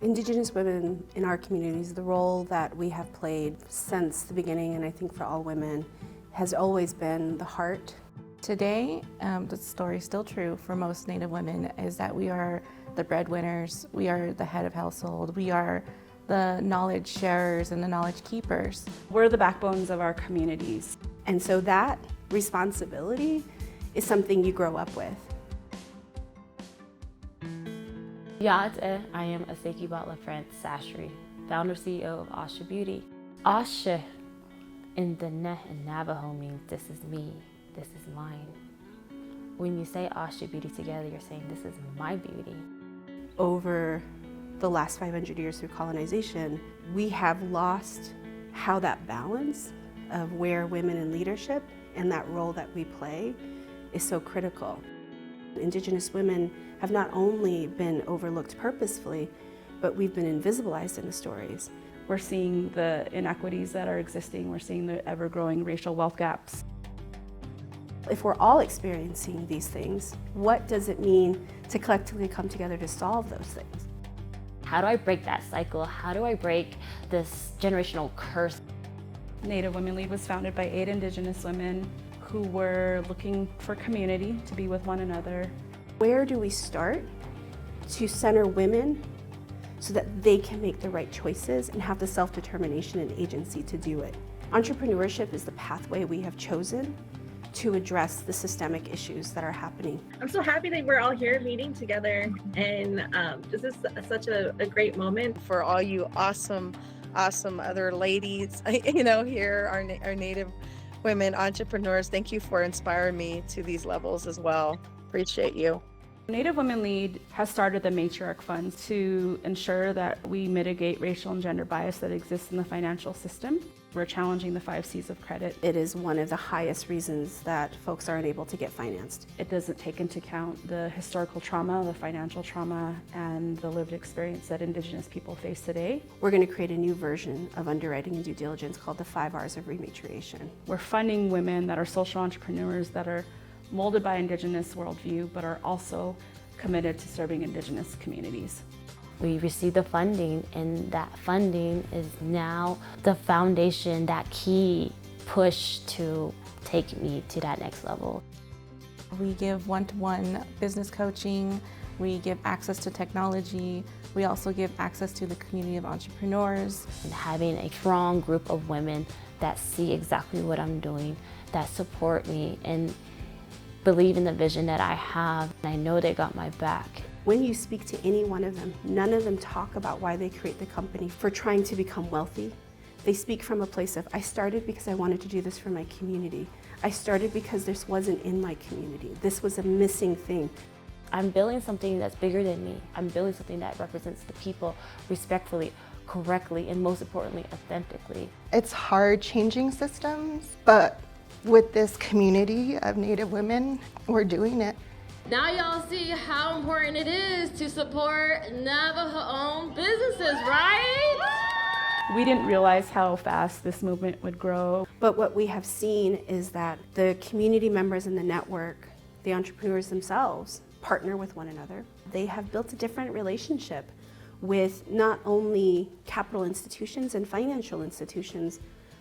Indigenous women in our communities, the role that we have played since the beginning, and I think for all women, has always been the heart. Today, the story is still true for most Native women, is that we are the breadwinners, we are the head of household, we are the knowledge sharers and the knowledge keepers. We're the backbones of our communities. And so that responsibility is something you grow up with. Ya'at'e, I am Ahsaki LaFrance-Chachere, founder CEO of Ashi-Beauty. Ashi in the Navajo means this is me, this is mine. When you say Ashi-Beauty together, you're saying this is my beauty. Over the last 500 years through colonization, we have lost how that balance of where women in leadership and that role that we play is so critical. Indigenous women have not only been overlooked purposefully, but we've been invisibilized in the stories. We're seeing the inequities that are existing. We're seeing the ever-growing racial wealth gaps. If we're all experiencing these things, what does it mean to collectively come together to solve those things? How do I break that cycle? How do I break this generational curse? Native Women Lead was founded by 8 Indigenous women who were looking for community, to be with one another. Where do we start to center women so that they can make the right choices and have the self-determination and agency to do it? Entrepreneurship is the pathway we have chosen to address the systemic issues that are happening. I'm so happy that we're all here meeting together, and this is such a great moment. For all you awesome other ladies, here, our Native women entrepreneurs, thank you for inspiring me to these levels as well. Appreciate you. Native Women Lead has started the Matriarch Fund to ensure that we mitigate racial and gender bias that exists in the financial system. We're challenging the 5 C's of credit. It is one of the highest reasons that folks aren't able to get financed. It doesn't take into account the historical trauma, the financial trauma, and the lived experience that Indigenous people face today. We're going to create a new version of underwriting and due diligence called the 5 R's of rematriation. We're funding women that are social entrepreneurs that are molded by Indigenous worldview, but are also committed to serving Indigenous communities. We received the funding, and that funding is now the foundation, that key push to take me to that next level. We give one-to-one business coaching, we give access to technology, we also give access to the community of entrepreneurs. And having a strong group of women that see exactly what I'm doing, that support me, and believe in the vision that I have. I know they got my back. When you speak to any one of them, none of them talk about why they create the company for trying to become wealthy. They speak from a place of, I started because I wanted to do this for my community. I started because this wasn't in my community. This was a missing thing. I'm building something that's bigger than me. I'm building something that represents the people respectfully, correctly, and most importantly, authentically. It's hard changing systems, but with this community of Native women, we're doing it. Now y'all see how important it is to support Navajo-owned businesses, right? We didn't realize how fast this movement would grow. But what we have seen is that the community members in the network, the entrepreneurs themselves, partner with one another. They have built a different relationship with not only capital institutions and financial institutions,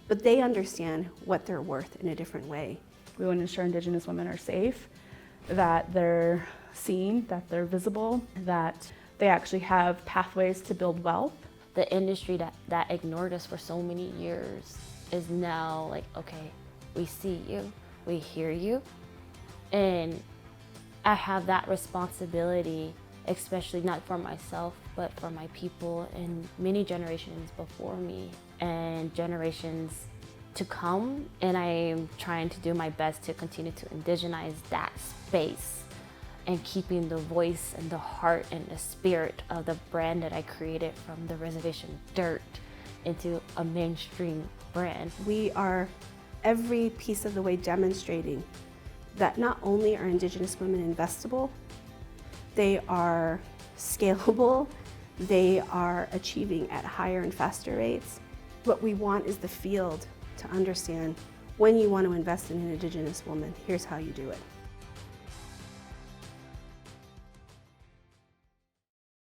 but they understand what they're worth in a different way. We want to ensure Indigenous women are safe, that they're seen, that they're visible, that they actually have pathways to build wealth. The industry that ignored us for so many years is now like, okay, we see you, we hear you, and I have that responsibility, especially not for myself, but for my people and many generations before me and generations to come. And I am trying to do my best to continue to indigenize that space and keeping the voice and the heart and the spirit of the brand that I created from the reservation dirt into a mainstream brand. We are every piece of the way demonstrating that not only are Indigenous women investable, they are scalable, they are achieving at higher and faster rates. What we want is the field to understand when you want to invest in an Indigenous woman, here's how you do it.